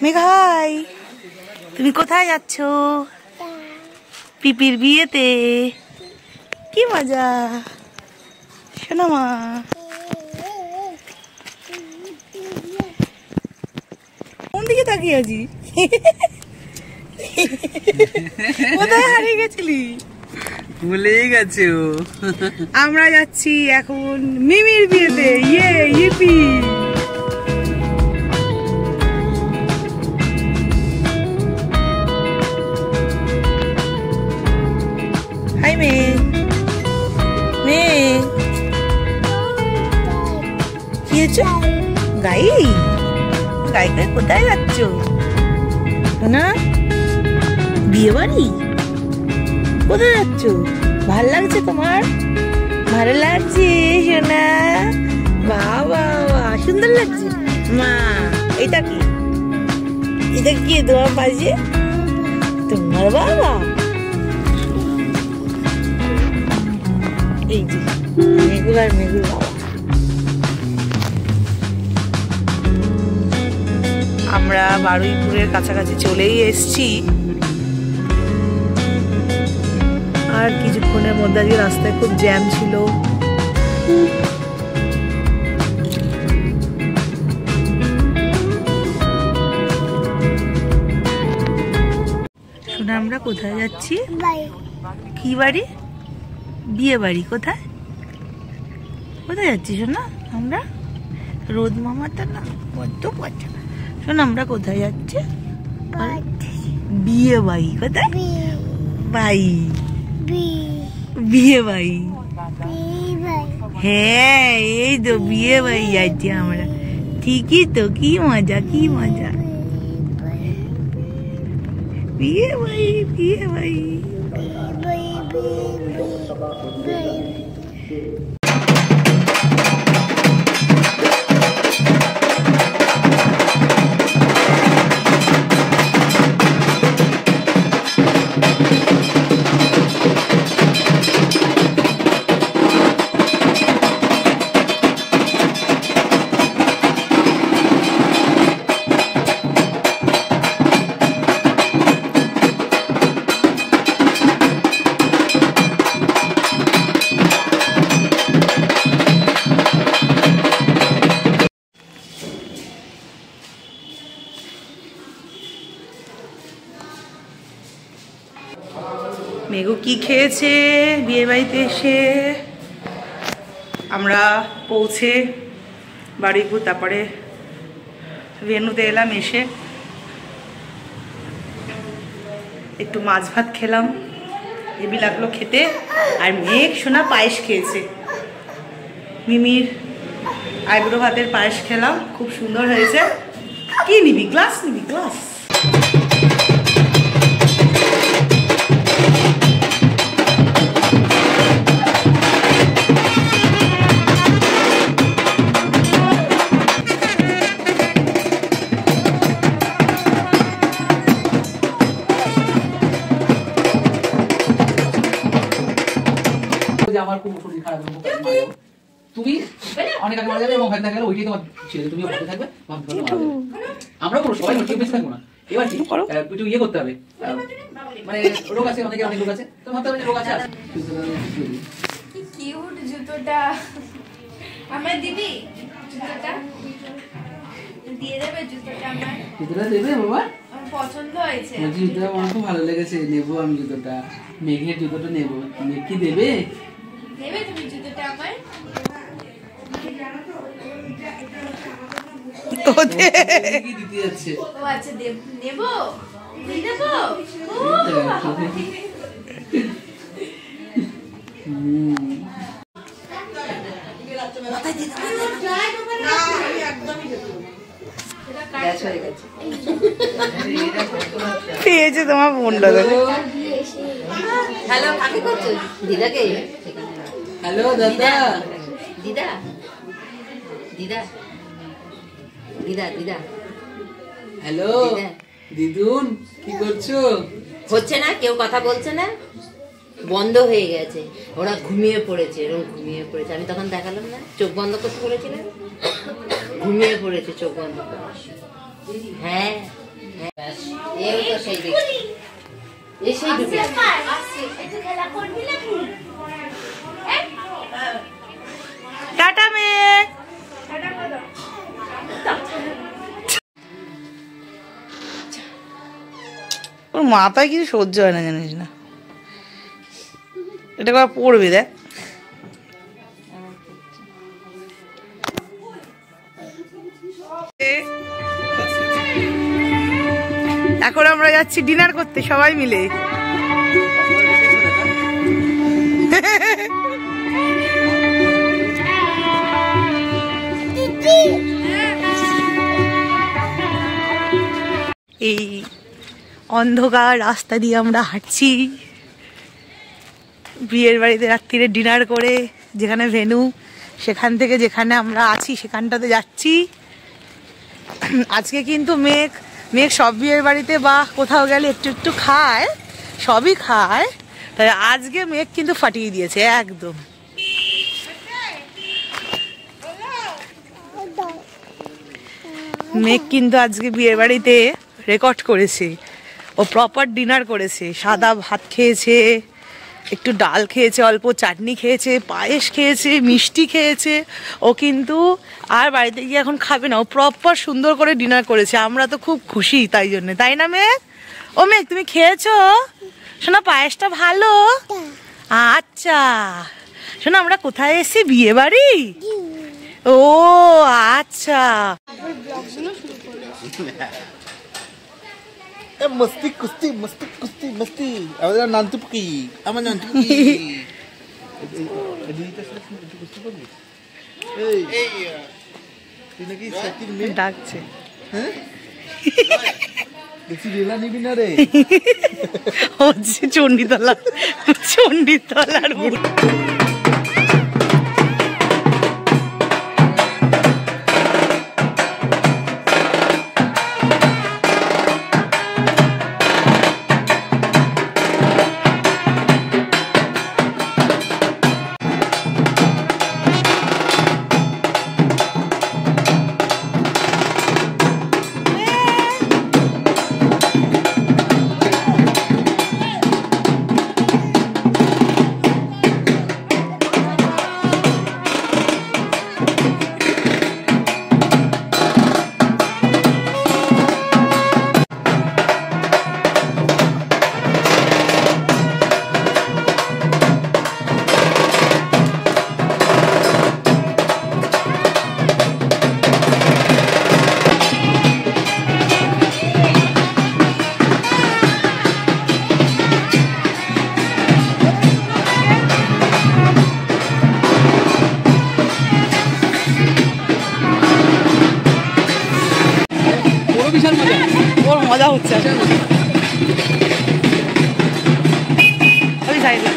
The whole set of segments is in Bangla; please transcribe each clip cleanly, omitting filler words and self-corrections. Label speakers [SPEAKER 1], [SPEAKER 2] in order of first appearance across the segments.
[SPEAKER 1] মেঘাই তুমি কোথায় যাচ্ছ? পিপির বিয়েতে। কি মজা শোনো মা। কোন দিকে তাকিয়ে আছি? কোথায় হারিয়ে গেছিলি?
[SPEAKER 2] ভুলেই গেছো।
[SPEAKER 1] আমরা যাচ্ছি এখন মিমির বিয়েতে। ইয়ে ইপি। হাই মে মে কি হয়েছে? গাই গাই গাই কোথায় যাচ্ছ না? বিয়ে বাড়ি? কোথায় যাচ্ছ? ভাল লাগছে তোমার? ভালো লাগছে সোনা? বাবা সুন্দর লাগছে মা। এটা কি? এটা কি তোমার পাশে? তোমার বাবা? এই যে মেঘুল আর মেঘুল বাবা। আমরা বারুইপুরের কাছাকাছি চলেই এসছি। আর কিছুক্ষণের মধ্যে আজকে রাস্তায় খুব জ্যাম ছিল। শোনা আমরা কোথায় যাচ্ছি? কি বাড়ি? বিয়ে বাড়ি। কোথায় কোথায় যাচ্ছি শোনা? আমরা রোদ মামাটা না বড্ড পচা। শোনা আমরা কোথায় যাচ্ছি? বিয়ে বাড়ি। কোথায়? বাই বিয়ে বাড়ি। হ্যাঁ এই তো বিয়ে বাড়ি যাচ্ছি আমরা। ঠিকই তো। কি মজা কি মজা। বিয়ে বাড়ি বিয়ে বাড়ি। মেঘু কি খেয়েছে বিয়ে বাড়িতে এসে? আমরা পৌঁছে বারুইপুর, তারপরে ভেন্যুতে এলাম। এসে একটু মাছ ভাত খেলাম, হেবি লাগলো খেতে। আর মেঘ সোনা পায়েস খেয়েছে। মিমির আইব্রো ভাতের পায়েস খেলাম, খুব সুন্দর হয়েছে। কি নিবি? গ্লাস নিবি? গ্লাস।
[SPEAKER 2] আমার খুব শরীর খারাপ। তুমি অনেক আগে মারা যাবে এবং ওখানে থাকলে ওইটাই তোমার ছেলে। তুমিও ভালো থাকবে, আমরা কোনো সবাই কেউ বেঁচে থাকবো না। এবার কি একটু ইয়ে করতে হবে, মানে রোগ আছে, অনেকের অনেক রোগ আছে, তো ভাবতে হবে যে রোগ আছে।
[SPEAKER 3] কি কিউট জুতোটা আমার দিবি? জুতোটা দিয়ে দেবে? জুতোটা আমার
[SPEAKER 2] জুতোটা দেবে বাবা?
[SPEAKER 3] আমার পছন্দ হয়েছে।
[SPEAKER 2] জুতোটা আমার খুব ভালো লেগেছে, নেবো আমি জুতোটা। মেঘের জুতোটা নেবো। মেঘ কি দেবে?
[SPEAKER 3] নেবে তুমি জুতোটা আমার?
[SPEAKER 2] কি দিতে যাচ্ছে?
[SPEAKER 3] ও আচ্ছা নেবো? দিয়ে দেবো?
[SPEAKER 1] পেয়েছে তোমার বোনটা।
[SPEAKER 4] হ্যালো কাকে করছো? দিদাকে?
[SPEAKER 2] হ্যালো দাদা।
[SPEAKER 4] দিদা দিদা দিদা দিদা।
[SPEAKER 2] হ্যালো দিদুন, কি করছো?
[SPEAKER 4] হচ্ছে না, কেউ কথা বলছে না, বন্ধ হয়ে গেছে। ওরা ঘুমিয়ে পড়েছে, এরকম ঘুমিয়ে পড়েছে। আমি তখন দেখালাম না, চোখ বন্ধ করতে বলেছিলেন, ঘুমিয়ে পড়েছে চোখ বন্ধ করে। হ্যাঁ ব্যাস, এই তো সেই ব্যক্তি। এই সেই ব্যক্তি।
[SPEAKER 1] টাটা মেঘ। ওর মাথায় কিছু সহ্য হয় না জানিস না, এটা করে পড়বে দেখ। এখন আমরা যাচ্ছি ডিনার করতে সবাই মিলে। এই অন্ধকার রাস্তা দিয়ে আমরা হাঁটছি বিয়ের বাড়িতে রাত্রিরে ডিনার করে, যেখানে ভেন্যু সেখান থেকে যেখানে আমরা আছি সেখানটাতে যাচ্ছি। আজকে কিন্তু মেঘ সব বিয়ের বাড়িতে বা কোথাও গেলে একটু একটু খায়, সবই খায়, তাই আজকে মেঘ কিন্তু ফাটিয়ে দিয়েছে একদম। মেঘ কিন্তু আজকে বিয়ের বাড়িতে রেকর্ড করেছে, ও প্রপার ডিনার করেছে, সাদা ভাত খেয়েছে, একটু ডাল খেয়েছে, অল্প চাটনি খেয়েছে, পায়েস খেয়েছে, মিষ্টি খেয়েছে। ও কিন্তু আর বাড়িতে গিয়ে এখন খাবে না, ও প্রপার সুন্দর করে ডিনার করেছে। আমরা তো খুব খুশি তাই জন্য, তাই না মেঘ? ও মেঘ তুমি খেয়েছো? শোনা পায়েসটা ভালো। আচ্ছা শোনা আমরা কোথায় এসেছি? বিয়ে বাড়ি। ও আচ্ছা।
[SPEAKER 5] मस्ती कुस्ती मस्ती कुस्ती मस्ती আমাদের নানটুকি আমার নানটুকি এই তুই নাকি সত্যির মেয়ে
[SPEAKER 1] ডাকছে,
[SPEAKER 5] হ্যাঁ দেখি রেলা নিবি না রে।
[SPEAKER 1] হচ্ছে চণ্ডীতলার ওর মজা হচ্ছে। ওই সাইডে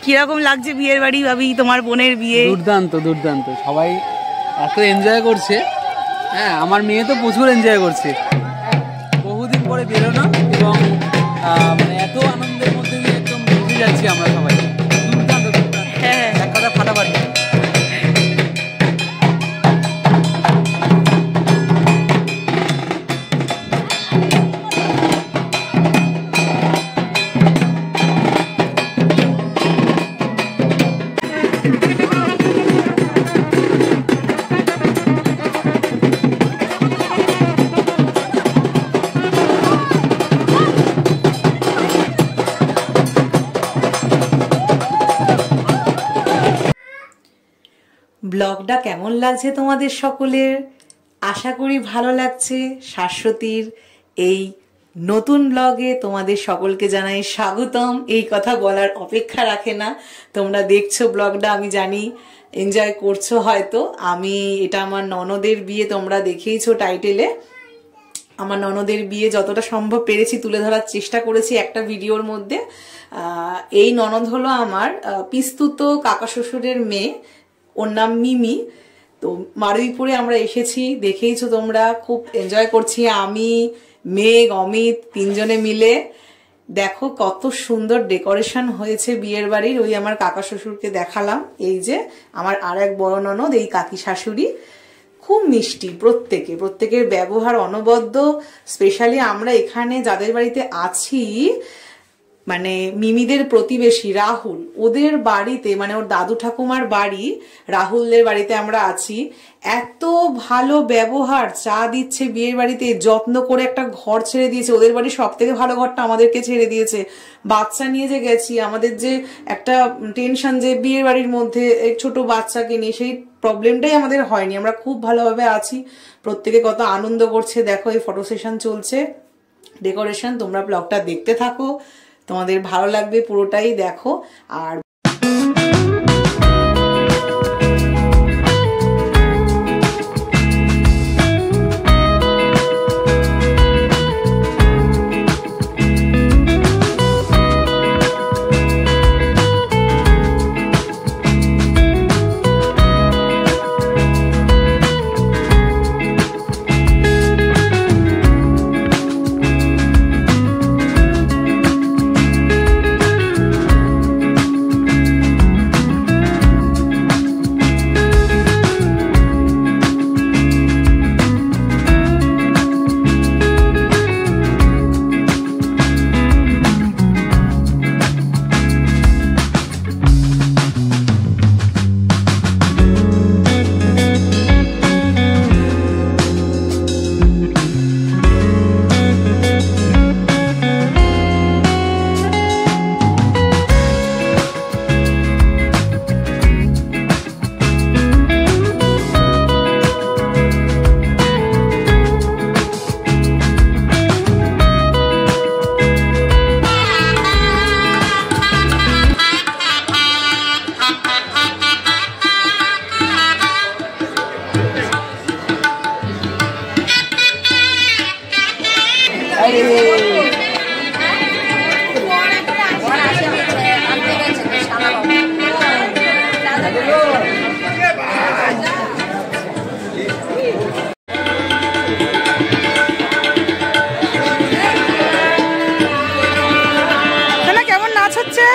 [SPEAKER 1] কিরকম লাগছে বিয়ের বাড়ি ভাবি, তোমার বোনের বিয়ে?
[SPEAKER 2] দুর্দান্ত দুর্দান্ত, সবাই এত এনজয় করছে। হ্যাঁ আমার মেয়ে তো প্রচুর এনজয় করছে, বহুদিন পরে বেরোনো এবং মানে এত আনন্দের মধ্যে দিয়ে একদম বুঝে যাচ্ছি আমরা সবাই। দুর্দান্ত দুর্দান্ত,
[SPEAKER 1] হ্যাঁ
[SPEAKER 2] এক কথা ফাটাফাটি।
[SPEAKER 1] ব্লগটা কেমন লাগছে তোমাদের সকলের? আশা করি ভালো লাগছে। শাশ্বতীর এই নতুন ব্লগে তোমাদের সকলকে জানাই স্বাগতম। এই কথা বলার অপেক্ষা রাখে না। তোমরা দেখছো ব্লগটা, আমি জানি এনজয় করছো হয়তো। এটা আমার ননদের বিয়ে, তোমরা দেখেইছো টাইটেলে। আমার ননদের বিয়ে যতটা সম্ভব পেরেছি তুলে ধরার চেষ্টা করেছি একটা ভিডিওর মধ্যে। এই ননদ হলো আমার পিস্তুত কাকা শ্বশুরের মেয়ে, ওর নাম মিমি। তো মারুইপুরে আমরা এসেছি, দেখেইছো তোমরা, খুব এনজয় করছি আমি, মেঘ, অমিত তিনজনে মিলে। দেখো কত সুন্দর ডেকোরেশন হয়েছে বিয়ের বাড়ির। ওই আমার কাকা শ্বশুরকে দেখালাম। এই যে আমার আর এক বড় ননদ, এই কাকি শাশুড়ি, খুব মিষ্টি। প্রত্যেকের ব্যবহার অনবদ্য। স্পেশালি আমরা এখানে যাদের বাড়িতে আছি, মানে মিমিদের প্রতিবেশী রাহুল, ওদের বাড়িতে, মানে ওর দাদু ঠাকুমার বাড়ি, রাহুলদের বাড়িতে আমরা আছি। এত ভালো ব্যবহার, চা দিচ্ছে বিয়ের বাড়িতে, যত্ন করে একটা ঘর ছেড়ে দিয়েছে। ওদের বাড়ি সব থেকে ভালো ঘরটা আমাদেরকে ছেড়ে দিয়েছে। বাচ্চা নিয়ে যে গেছি, আমাদের যে একটা টেনশন যে বিয়ের বাড়ির মধ্যে ছোট বাচ্চাকে নিয়ে, সেই প্রবলেমটাই আমাদের হয়নি। আমরা খুব ভালোভাবে আছি, প্রত্যেকে কত আনন্দ করছে। দেখো এই ফটো সেশন চলছে, ডেকোরেশন। তোমরা ব্লগটা দেখতে থাকো, তোমাদের ভালো লাগবে, পুরোটাই দেখো। আর কেমন নাচ হচ্ছে?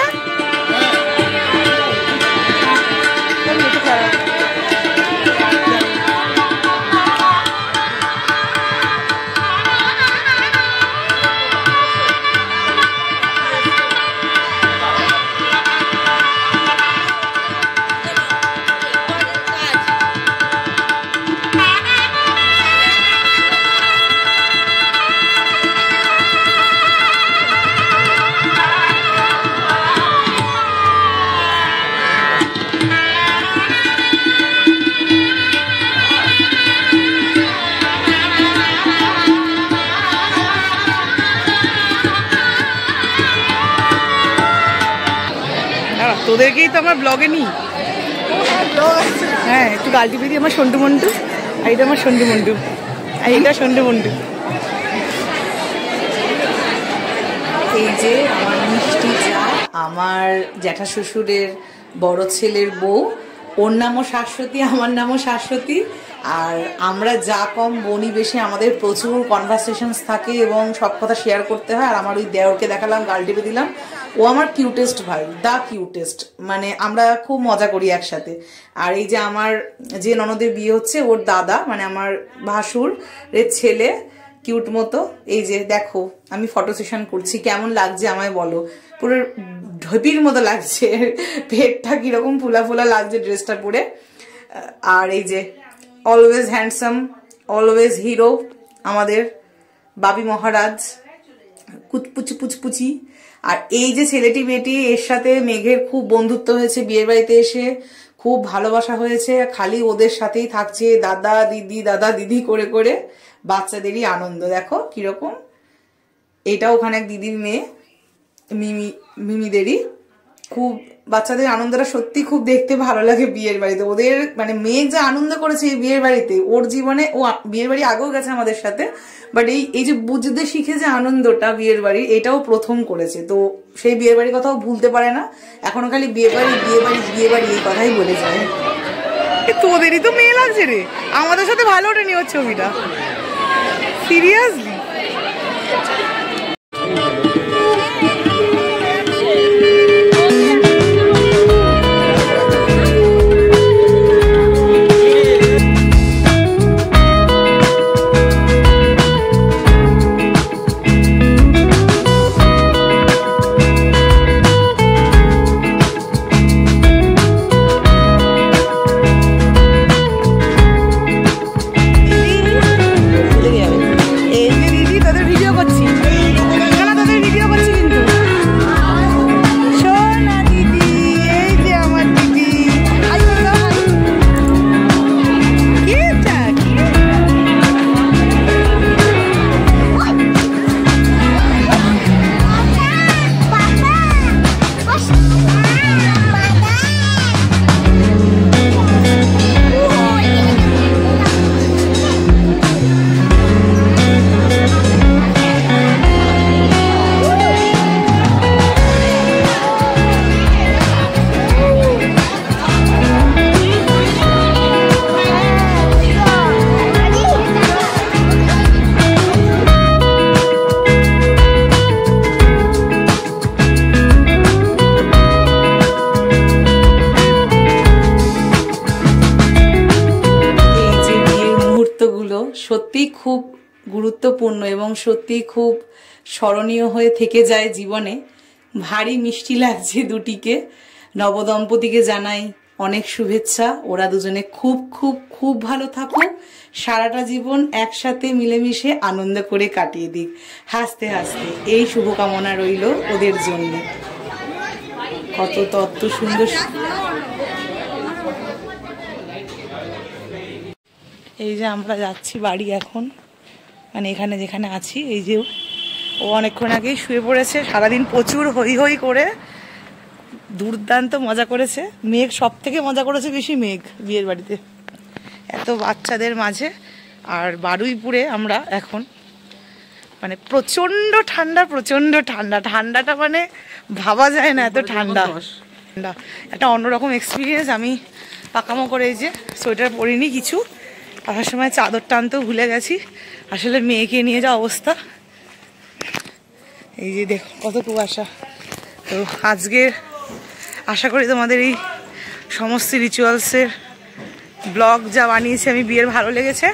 [SPEAKER 1] তোদেরকেই তো আমার ব্লগে নিই। হ্যাঁ, একটু গাল টিপে দিই। আমার সন্টু মন্টু, আর এটা আমার সন্টু মন্টু, আর এটা সন্টু মন্টু। এই যে আমার মিষ্টি চা, আমার জ্যাঠা শ্বশুরের বড় ছেলের বউ, ওর নামও শাশ্বতী, আমার নামও শাশ্বতী। আর আমরা যা কম বনি বেশি, আমাদের প্রচুর কনভারসেশনস থাকে এবং সব কথা শেয়ার করতে হয়। আর আমার ওই দেওরকে দেখালাম, গাল টিপে দিলাম। ও আমার কিউটেস্ট ভাই, দা কিউটেস্ট। মানে আমরা খুব মজা করি একসাথে। আর এই যে আমার যে ননদের বিয়ে হচ্ছে, ওর দাদা, মানে আমার ভাসুর এর ছেলে, কিউট মতো। এই যে দেখো, আমি ফটো সেশন করছি, কেমন লাগছে আমায় বলো। পুরো ঢপির মতো লাগছে, পেটটা কিরকম ফুলা ফুলা লাগছে ড্রেসটা পরে। আর এই যে অলওয়েজ হ্যান্ডসাম, অলওয়েজ হিরো আমাদের বাবি মহারাজ, কুচপুচি পুচপুচি। আর এই যে ছেলেটি মেয়েটি, এর সাথে মেঘের খুব বন্ধুত্ব হয়েছে বিয়ের বাড়িতে এসে, খুব ভালোবাসা হয়েছে, খালি ওদের সাথেই থাকছে, দাদা দিদি করে করে বাচ্চাদেরই আনন্দ। দেখো কিরকম, এটা ওখানে এক দিদির মেয়ে মিমিদেরই। খুব বাচ্চাদের আনন্দটা সত্যি খুব দেখতে ভালো লাগে বিয়ের বাড়িতে। ওদের মানে মেয়ে যে আনন্দ করেছে এই বিয়ের বাড়িতে, ওর জীবনে ও বিয়ের বাড়ি আগেও গেছে আমাদের সাথে, বাট এই যে বুঝতে শিখে যে আনন্দটা বিয়ের বাড়ির, এটাও প্রথম করেছে। তো সেই বিয়ের বাড়ির কথাও ভুলতে পারে না, এখনো খালি বিয়ে বাড়ি এই কথাই বলে যায়। তোদেরই তো মেয়ে লাগছে রে, আমাদের সাথে ভালো ওঠেনি ওর ছবিটা, সিরিয়াসলি। সত্যি খুব গুরুত্বপূর্ণ এবং সত্যি খুব স্মরণীয় হয়ে থেকে যায় জীবনে। ভারী মিষ্টি লাগছে দুটিকে। নবদম্পতিকে জানাই অনেক শুভেচ্ছা, ওরা দুজনে খুব খুব খুব ভালো থাকুক, সারাটা জীবন একসাথে মিলেমিশে আনন্দ করে কাটিয়ে দিক হাসতে হাসতে, এই শুভকামনা রইল ওদের জন্য। কত তত্ত্ব সুন্দর। এই যে আমরা যাচ্ছি বাড়ি এখন, মানে এখানে যেখানে আছি। এই যে ও অনেকক্ষণ আগেই শুয়ে পড়েছে, সারাদিন প্রচুর হই হই করে দুর্দান্ত মজা করেছে। মেঘ সব থেকে মজা করেছে বেশি, মেঘ বিয়ের বাড়িতে এত বাচ্চাদের মাঝে। আর বারুইপুরে আমরা এখন, মানে প্রচণ্ড ঠান্ডা, ঠান্ডাটা মানে ভাবা যায় না এত ঠান্ডা। একটা অন্যরকম এক্সপিরিয়েন্স। আমি পাকামো করে এই যে সোয়েটার পরিনি কিছু, আসার সময় চাদর টানতেও ভুলে গেছি। আসলে মেয়েকে নিয়ে যা অবস্থা, এই যে দেখো কত কুয়াশা। তো আজকে আশা করি তোমাদের এই সমস্ত রিচুয়ালসের ব্লগ যা বানিয়েছি আমি বিয়ের ভালো লেগেছে।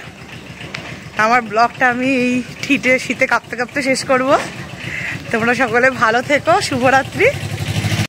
[SPEAKER 1] আমার ব্লগটা আমি এই শীতে কাঁপতে কাঁপতে শেষ করব। তোমরা সকলে ভালো থেকো, শুভরাত্রি।